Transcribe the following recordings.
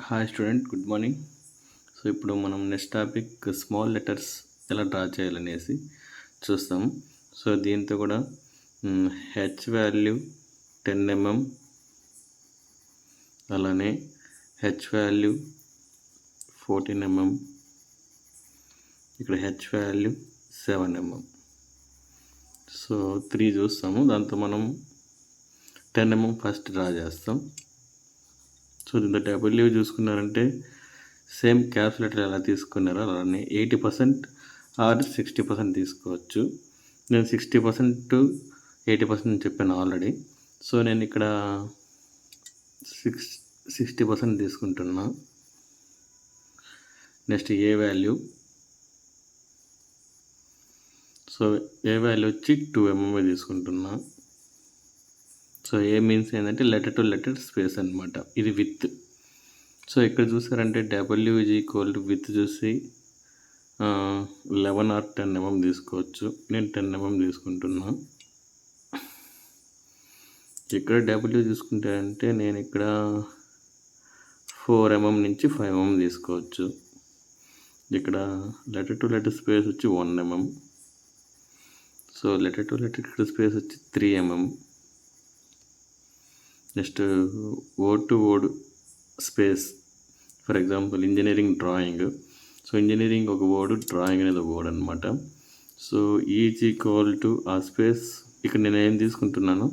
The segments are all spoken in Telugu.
Hi student, good morning. So ఇప్పుడు మనం నెక్స్ట్ టాపిక్ స్మాల్ లెటర్స్ ఎలా డ్రా చేయాలనేసి చూస్తాం. సో దీంతో కూడా హెచ్ వాల్యూ 10 mm, అలానే హెచ్ వాల్యూ 14 mm, ఇక్కడ హెచ్ వాల్యూ 7 mm. సో 3 చూస్తాము. దాంతో మనం 10 mm ఫస్ట్ డ్రా చేస్తాం. సో దీంతో డబ్ల్యూ చూసుకున్నారంటే సేమ్ క్యాల్కులేటర్ ఎలా తీసుకున్నారో అలానే 80% ఆర్ 60% తీసుకోవచ్చు. నేను 60% 80% చెప్పాను ఆల్రెడీ. సో నేను ఇక్కడ 60% తీసుకుంటున్నా. నెక్స్ట్ ఏ వాల్యూ, సో ఏ వాల్యూ వచ్చి 2 mm తీసుకుంటున్నా. సో ఏ మీన్స్ ఏంటంటే లెటర్ టు లెటర్ స్పేస్ అనమాట. ఇది విత్. సో ఇక్కడ చూసారంటే W is equal to with చూసి 11 or 10 mm తీసుకోవచ్చు. నేను 10 mm తీసుకుంటున్నా. ఇక్కడ డబ్ల్యూ తీసుకుంటే అంటే నేను ఇక్కడ 4 mm నుంచి 5 mm తీసుకోవచ్చు. ఇక్కడ లెటర్ టు లెటర్ స్పేస్ వచ్చి 1 mm. So letter to letter space వచ్చి 3 mm. Next word to word space, for example engineering drawing. So engineering ఒక వర్డ్, డ్రాయింగ్ అనేది ఒక వర్డ్ అనమాట. సో ఈజ్ ఈక్వల్ టు ఆ స్పేస్ ఇక్కడ నేను ఏం తీసుకుంటున్నాను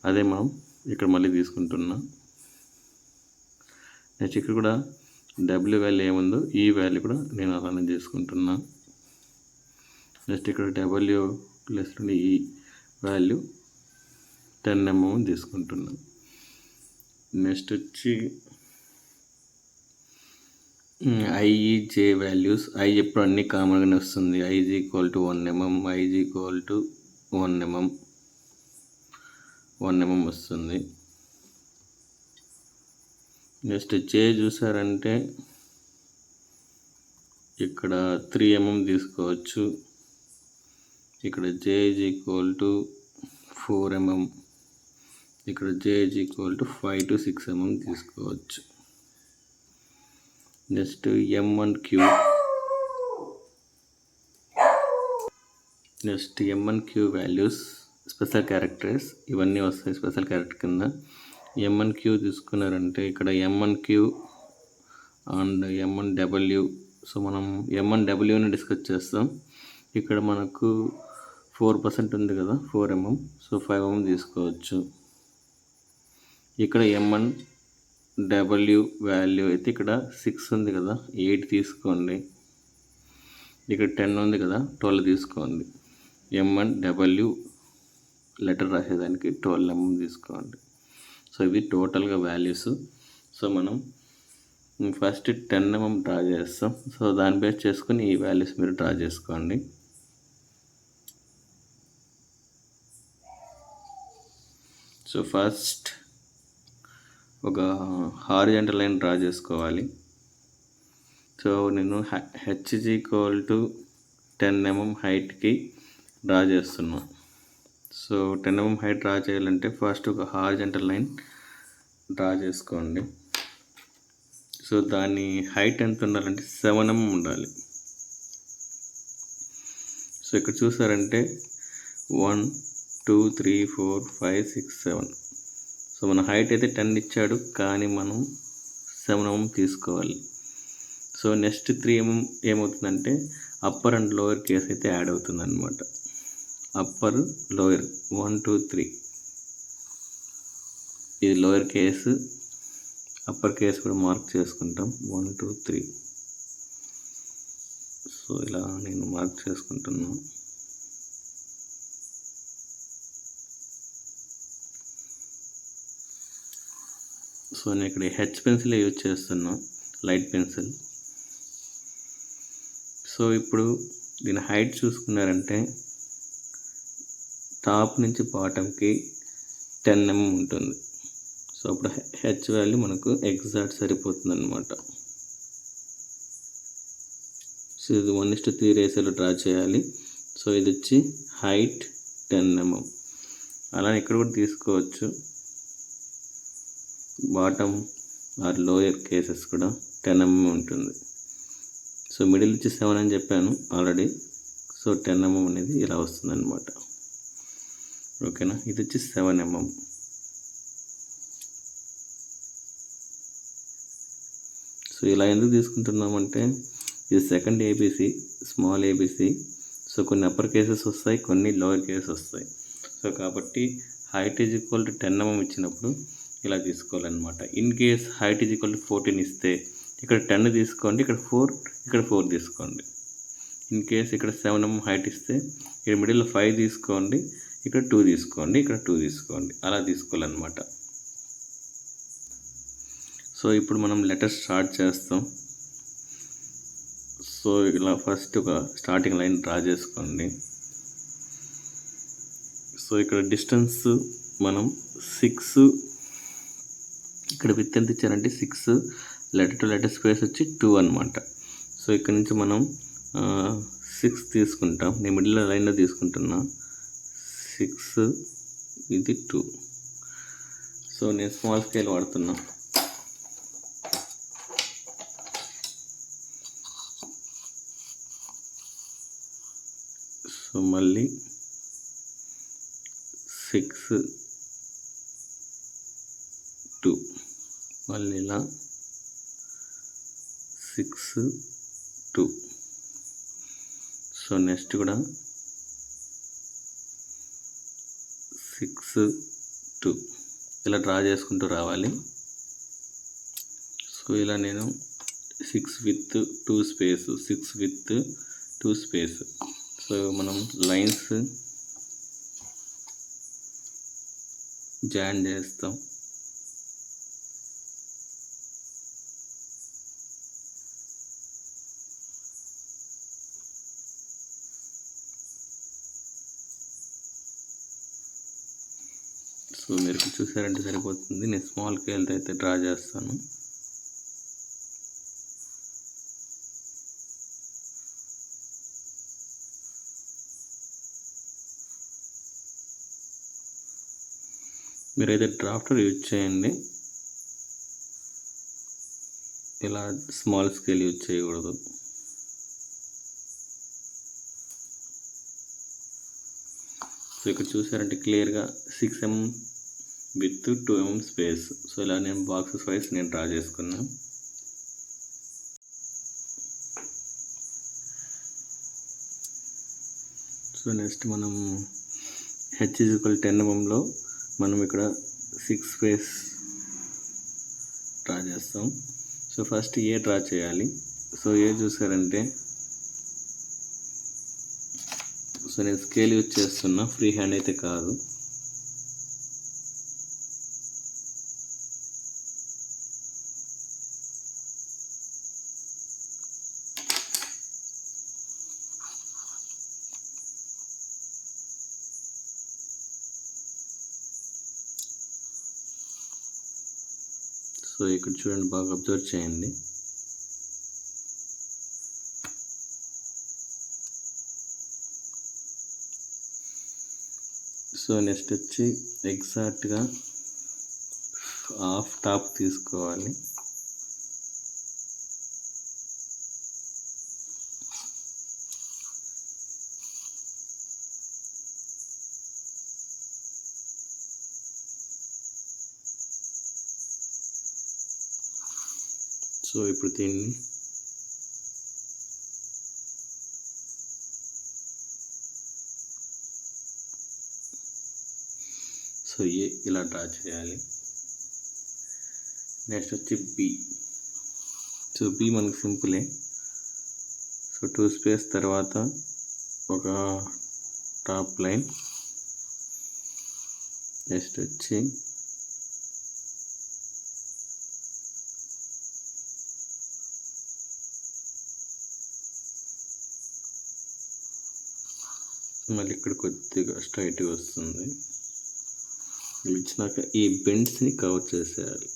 అదే మనం ఇక్కడ మళ్ళీ తీసుకుంటున్నా. నెక్స్ట్ ఇక్కడ కూడా డబ్ల్యూ వాల్యూ ఏముందో ఈ వాల్యూ కూడా నేను అలానే తీసుకుంటున్నా. నెక్స్ట్ ఇక్కడ డబ్ల్యూ ప్లస్ ఈ వాల్యూ 10 mm తీసుకుంటున్నా. నెక్స్ట్ వచ్చి ఐజే వాల్యూస్. ఐ ఎప్పుడు అన్ని కామన్గానే వస్తుంది. I is equal to 1 mm, I is equal to 1 mm వస్తుంది. నెక్స్ట్ జే చూసారంటే ఇక్కడ 3 mm తీసుకోవచ్చు. ఇక్కడ J is equal to 4 mm, ఇక్కడ J is equal to 5 to 6 mm తీసుకోవచ్చు. Next M1Q. Next M1Q values special characters ఇవన్నీ వస్తాయి స్పెషల్ క్యారెక్టర్ కింద. M1Q తీసుకున్నారంటే ఇక్కడ M1Q అండ్ M1W. సో మనం M1Wని డిస్కస్ చేస్తాం. ఇక్కడ మనకు 4% ఉంది కదా, 4 mm. సో 5 mm తీసుకోవచ్చు. ఇక్కడ M1W వాల్యూ అయితే ఇక్కడ 6 ఉంది కదా, 8 తీసుకోండి. ఇక్కడ 10 ఉంది కదా, 12 తీసుకోండి. M1W లెటర్ రాసేదానికి 12 mm తీసుకోండి. సో ఇవి టోటల్గా వాల్యూస్. సో మనం ఫస్ట్ 10 mm డ్రా చేస్తాం. సో దాన్ని బేస్ చేసుకుని ఈ వాల్యూస్ మీరు డ్రా చేసుకోండి. సో ఫస్ట్ ఒక హారిజంటల్ లైన్ డ్రా చేసుకోవాలి. సో నేను H is equal to 10 mm హైట్కి డ్రా చేస్తున్నా. సో 10 mm హైట్ డ్రా చేయాలంటే ఫస్ట్ ఒక హారిజంటల్ లైన్ డ్రా చేసుకోండి. సో దాని హైట్ ఎంత ఉండాలంటే 7 mm ఉండాలి. సో ఇక్కడ చూసారంటే 1 2 3 4 5 6 7. సో మన హైట్ అయితే 10 ఇచ్చాడు, కానీ మనం 7 mm తీసుకోవాలి. సో నెక్స్ట్ 3 mm ఏమవుతుందంటే అప్పర్ అండ్ లోయర్ కేస్ అయితే యాడ్ అవుతుంది అనమాట. అప్పర్ లోయర్ 1 2 3, ఇది లోయర్ కేసు, అప్పర్ కేసు కూడా మార్క్ చేసుకుంటాం 1 2 3. సో ఇలా నేను మార్క్ చేసుకుంటున్నాను. సో నేను ఇక్కడ హెచ్ పెన్సిల్ యూజ్ చేస్తున్నా, లైట్ పెన్సిల్. సో ఇప్పుడు దీని హైట్ చూసుకున్నారంటే టాప్ నుంచి బాటంకి 10 mm ఉంటుంది. సో అప్పుడు హెచ్ వాల్యూ మనకు ఎగ్జాక్ట్ సరిపోతుంది అనమాట. సో ఇది 1:3 రేషియోలో డ్రా చేయాలి. సో ఇది వచ్చి హైట్ 10 mm. అలానే ఇక్కడ కూడా తీసుకోవచ్చు. బాటమ్ ఆర్ లోయర్ కేసెస్ కూడా 10 mm ఉంటుంది. సో మిడిల్ వచ్చి 7 అని చెప్పాను ఆల్రెడీ. సో 10 mm అనేది ఇలా వస్తుందన్నమాట. ఓకేనా, ఇది వచ్చి 7 mm. సో ఇలా ఎందుకు తీసుకుంటున్నామంటే ఇది second ABC, small ABC. So కొన్ని అప్పర్ కేసెస్ వస్తాయి, కొన్ని లోయర్ కేసెస్ వస్తాయి. సో కాబట్టి height is equal to 10 mm ఇచ్చినప్పుడు ఇలా తీసుకోవాలన్నమాట. In case height is equal to 14 ఇస్తే ఇక్కడ 10 తీసుకోండి, ఇక్కడ 4 తీసుకోండి. ఇన్ కేస్ ఇక్కడ 7 mm హైట్ ఇస్తే ఇక్కడ మిడిల్లో 5 తీసుకోండి, ఇక్కడ 2 తీసుకోండి, ఇక్కడ 2 తీసుకోండి, అలా తీసుకోవాలన్నమాట. సో ఇప్పుడు మనం లెటర్ స్టార్ట్ చేస్తాం. సో ఇలా ఫస్ట్ ఒక స్టార్టింగ్ లైన్ డ్రా చేసుకోండి. సో ఇక్కడ డిస్టెన్స్ మనం 6, ఇక్కడ విత్ ఎంత ఇచ్చారంటే 6, లెటర్ టు లెటర్ స్పేస్ వచ్చి 2 అనమాట. సో ఇక్కడ నుంచి మనం 6 తీసుకుంటాం. నేను మిడిల్ లైన్లో తీసుకుంటున్నా. 6, ఇది 2. సో నేను స్మాల్ స్కేల్ వాడుతున్నా. సో మళ్ళీ 6, 2, మళ్ళీ ఇలా 6, 2. సో నెక్స్ట్ కూడా 6, 2 ఇలా డ్రా చేసుకుంటూ రావాలి. సో ఇలా నేను 6 with 2 space, 6 with 2 space. So మనం లైన్స్ జాయిన్ చేస్తాం. సో మీరు చూసారంటే సరిపోతుంది. నేను స్మాల్ స్కేల్తో అయితే డ్రా చేస్తాను. మీరైతే డ్రాఫ్టర్ యూజ్ చేయండి, ఇలా స్మాల్ స్కేల్ యూజ్ చేయకూడదు. సో ఇక్కడ చూసారంటే క్లియర్గా 6 mm with 2 mm space. So ఇలా నేను బాక్సెస్ వైజ్ నేను డ్రా చేసుకున్నాను. సో నెక్స్ట్ మనం h = 10 mmలో మనం ఇక్కడ 6 స్పేస్ డ్రా చేస్తాం. సో ఫస్ట్ ఏ డ్రా చేయాలి. సో ఏ చూసారంటే సో నేను స్కేల్ యూజ్ చేస్తున్నా, ఫ్రీ హ్యాండ్ అయితే కాదు. సో ఇక్కడ చూడండి, బాగా అబ్జర్వ్ చేయండి. సో నెక్స్ట్ వచ్చి ఎగ్జాక్ట్గా హాఫ్ టాప్ తీసుకోవాలి. సో ఇప్పుడు దీన్ని సో ఏ ఇలా డ్రా చేయాలి. నెక్స్ట్ వచ్చి బి. సో బి మనకు సింపులే. సో 2 స్పేస్ తర్వాత ఒక టాప్ లైన్. నెక్స్ట్ వచ్చి మళ్ళీ ఇక్కడ కొద్దిగా స్ట్రైట్గా వస్తుంది. ఇచ్చినాక ఈ బెండ్స్ని కవర్ చేసేయాలి.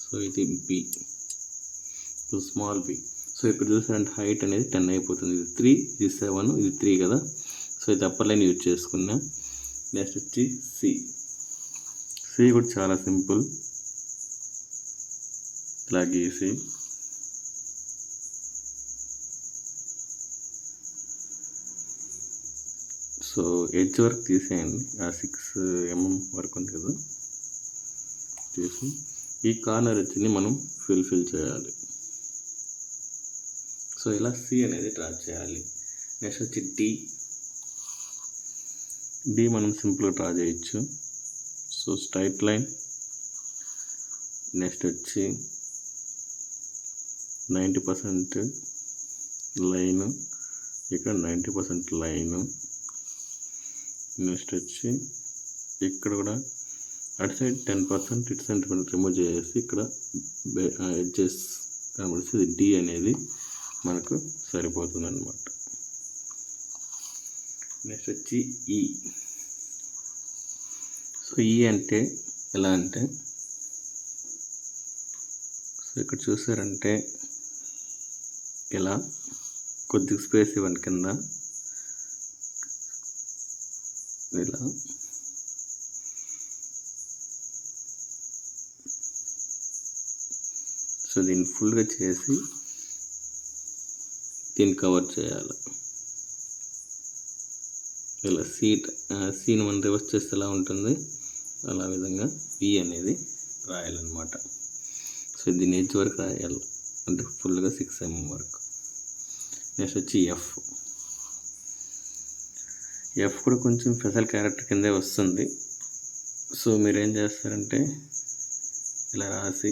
సో ఇది B, so small B. So ఇక్కడ చూసారంటే హైట్ అనేది 10 అయిపోతుంది. ఇది 3, ఇది 7, ఇది 3 కదా. సో ఇది అప్పర్ లైన్ యూజ్ చేసుకున్నా. నెక్స్ట్ వచ్చి సి. సి కూడా చాలా సింపుల్. ఇలా గీసి సో ఎడ్జ్ వరకు తీసేయండి. ఆ 6 mm వరకు ఉంది కదా, తీసి ఈ కార్నర్ ఎడ్జ్ని మనం ఫిల్ చేయాలి. సో ఇలా సి అనేది డ్రా చేయాలి. నెక్స్ట్ వచ్చి డి మనం సింపుల్గా డ్రా చేయొచ్చు. సో స్ట్రైట్ లైన్, నెక్స్ట్ వచ్చి 90% లైను, ఇక్కడ 90% లైను, నెక్స్ట్ వచ్చి ఇక్కడ కూడా అటు సైడ్ 10% ఇటు సైడ్ రిమూవ్ చేసి ఇక్కడ ఎడ్జెస్ కనబడితే ఇది డి అనేది మనకు సరిపోతుంది అన్నమాట. నెక్స్ట్ వచ్చి ఈ. సో ఈ అంటే ఎలా అంటే, సో ఇక్కడ చూసారంటే ఇలా కొద్దిగా స్పేస్ ఇవ్వండి కింద, ఇలా సో దీన్ని ఫుల్గా చేసి దీన్ని కవర్ చేయాలి. ఇలా సీన్ మనం రివర్స్ చేస్తే ఎలా ఉంటుంది, అలా విధంగా ఈ అనేది రాయాలన్నమాట. సో దీన్ని ఎడ్జ్ వరకు రాయాలి, అంటే ఫుల్గా 6 mm వరకు. నెక్స్ట్ వచ్చి ఎఫ్ కూడా కొంచెం స్పెషల్ క్యారెక్టర్ కిందే వస్తుంది. సో మీరు ఏం చేస్తారంటే ఇలా రాసి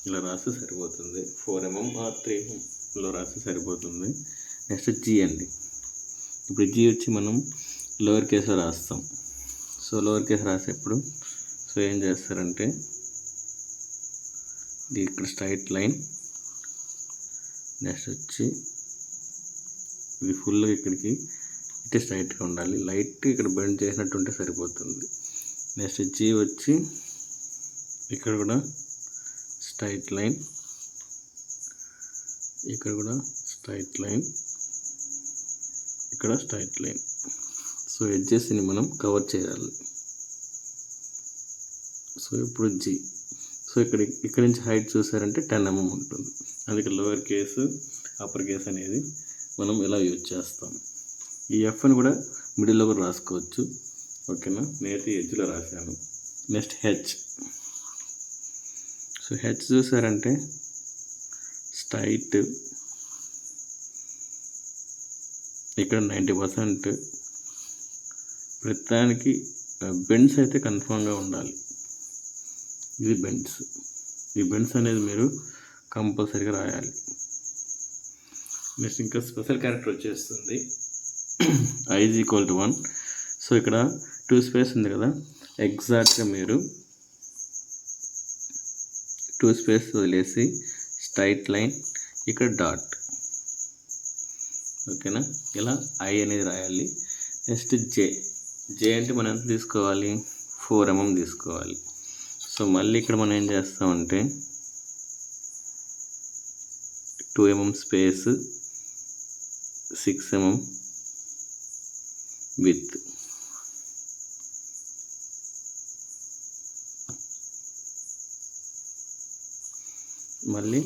ఇలా రాస్తే సరిపోతుంది. 4 mm ఆర్ 3 mmలో రాస్తే సరిపోతుంది. నెక్స్ట్ జీ అండి. ఇప్పుడు జీ వచ్చి మనం లోవర్ కేస్లో రాస్తాం. సో లోవర్ కేస్ రాసేప్పుడు సో ఏం చేస్తారంటే ఇక్కడ స్ట్రైట్ లైన్, నెక్స్ట్ వచ్చి ఇది ఫుల్గా ఇక్కడికి ఇటే స్ట్రైట్గా ఉండాలి, లైట్ ఇక్కడ బెండ్ చేసినట్టు ఉంటే సరిపోతుంది. నెక్స్ట్ జీ వచ్చి ఇక్కడ కూడా స్ట్రైట్ లైన్, ఇక్కడ కూడా స్ట్రైట్ లైన్, ఇక్కడ స్ట్రైట్ లైన్. సో ఎడ్జెస్ని మనం కవర్ చేయాలి. సో ఇప్పుడు జీ. సో ఇక్కడ నుంచి హైట్ చూసారంటే 10 mm ఉంటుంది. అందుకే లోవర్ కేసు అప్పర్ కేస్ అనేది మనం ఇలా యూజ్ చేస్తాం. ఈ ఎఫ్ని కూడా మిడిల్లో కూడా రాసుకోవచ్చు, ఓకేనా. నేనైతే ఎడ్జ్లో రాశాను. Next H. సో హెచ్ చూసారంటే స్ట్రైట్, ఇక్కడ 90%. ప్రతిదానికి బెండ్స్ అయితే కన్ఫామ్గా ఉండాలి. ఇది బెండ్స్. ఈ బెండ్స్ అనేది మీరు కంపల్సరీగా రాయాలి. నెక్స్ట్ ఇంకా స్పెషల్ క్యారెక్టర్ వచ్చేస్తుంది i = 1. సో ఇక్కడ 2 స్పేస్ ఉంది కదా, ఎగ్జాక్ట్గా మీరు 2 స్పేస్ వదిలేసి స్ట్రైట్ లైన్, ఇక్కడ డాట్, ఓకేనా. ఇలా ఐ అనేది రాయాలి. నెక్స్ట్ జే అంటే మనం ఎంత తీసుకోవాలి, 4 mm తీసుకోవాలి. సో మళ్ళీ ఇక్కడ మనం ఏం చేస్తామంటే 2 mm స్పేస్, 6 mm విత్. మళ్ళీ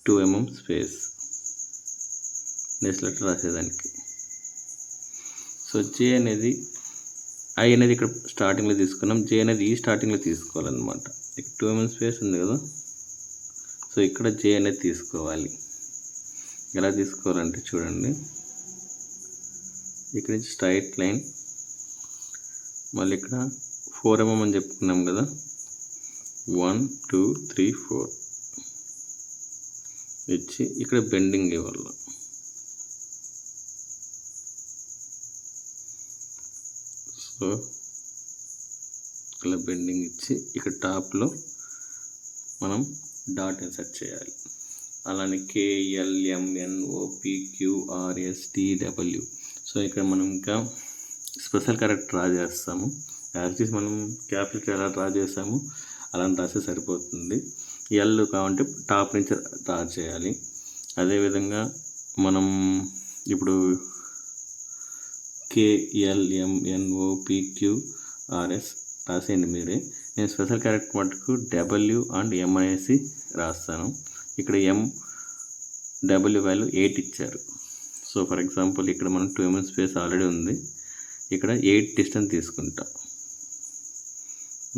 2 mm స్పేస్ నెక్స్ట్ లెటర్ రాసేదానికి. సో జే అనేది ఐ అనేది ఇక్కడ స్టార్టింగ్లో తీసుకున్నాం, జే అనేది ఈ స్టార్టింగ్లో తీసుకోవాలన్నమాట. ఇక్కడ 2 mm స్పేస్ ఉంది కదా, సో ఇక్కడ జే అనేది తీసుకోవాలి. ఎలా తీసుకోవాలంటే చూడండి, ఇక్కడ నుంచి స్ట్రైట్ లైన్, మళ్ళీ ఇక్కడ 4 mm అని చెప్పుకున్నాం కదా, 1 2 3 4 ఇచ్చి ఇక్కడ బెండింగ్ ఇవ్వాలి. సో ఇలా బెండింగ్ ఇచ్చి ఇక్కడ టాప్లో మనం డాట్ ఇన్సర్ట్ చేయాలి. అలానే KLMNOPQRSTW. సో ఇక్కడ మనం ఇంకా స్పెషల్ క్యారెక్టర్ డ్రా చేస్తాము. యాక్చువల్లీ మనం క్యాపిటల్ ఎలా డ్రా చేస్తాము అలా రాస్తే సరిపోతుంది. ఎల్ కావాలంటే టాప్ నుంచి డ్రా చేయాలి. అదేవిధంగా మనం ఇప్పుడు KLMNOPQRS రాసేయండి మీరే. నేను స్పెషల్ క్యారెక్టర్ మటుకు W అండ్ M అనేసి రాస్తాను. ఇక్కడ W వాల్యూ 8 ఇచ్చారు. సో ఫర్ ఎగ్జాంపుల్ ఇక్కడ మనం 2 mm స్పేస్ ఆల్రెడీ ఉంది, ఇక్కడ 8 డిస్టెన్స్ తీసుకుంటా,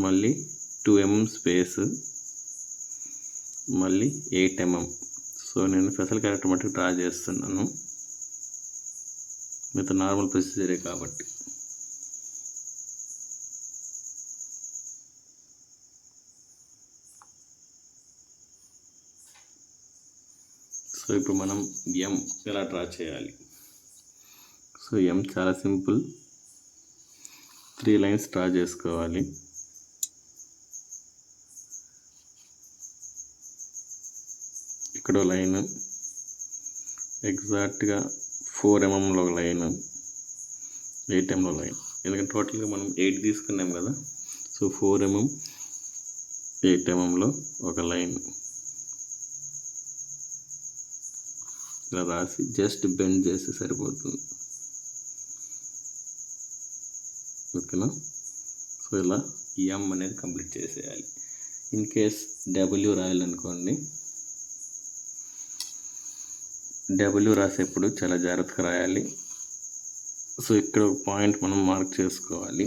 మళ్ళీ 2 mm స్పేస్, మళ్ళీ 8 mm. సో నేను స్పెషల్ క్యారెక్టర్ మటుకు డ్రా చేస్తున్నాను, మిగతా నార్మల్ ప్రొసీజరే కాబట్టి. సో ఇప్పుడు మనం M ఎలా డ్రా చేయాలి? సో M చాలా సింపుల్, 3 లైన్స్ డ్రా చేసుకోవాలి. ఇక్కడ లైన్ ఎగ్జాక్ట్గా 4 mm ఒక లైన్, 8 mm లైన్, ఎందుకంటే టోటల్గా మనం 8 తీసుకున్నాం కదా. సో 4 mm 8 mmలో ఒక లైన్ ఇలా రాసి జస్ట్ బెండ్ చేస్తే సరిపోతుంది, ఓకేనా. సో ఇలా M అనేది కంప్లీట్ చేసేయాలి. ఇన్ కేస్ W రాయాలనుకోండి, W రాసేప్పుడు చాలా జాగ్రత్తగా రాయాలి. సో ఇక్కడ ఒక పాయింట్ మనం మార్క్ చేసుకోవాలి.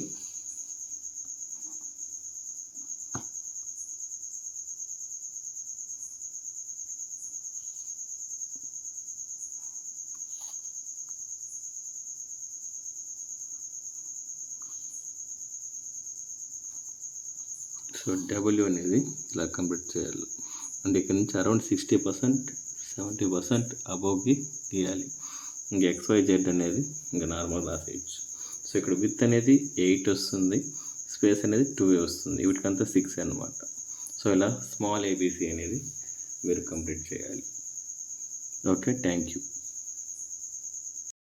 సో W అనేది ఇలా కంప్లీట్ చేయాలి. అంటే ఇక్కడ నుంచి అరౌండ్ 60% 70% అబోవ్కి గీయాలి. ఇంకా XYZ అనేది ఇంకా నార్మల్ రాసేయచ్చు. సో ఇక్కడ విత్ అనేది 8 వస్తుంది, స్పేస్ అనేది 2 వస్తుంది, వీటికంతా 6 అన్నమాట. సో ఇలా స్మాల్ ABC అనేది మీరు కంప్లీట్ చేయాలి. Okay, thank you.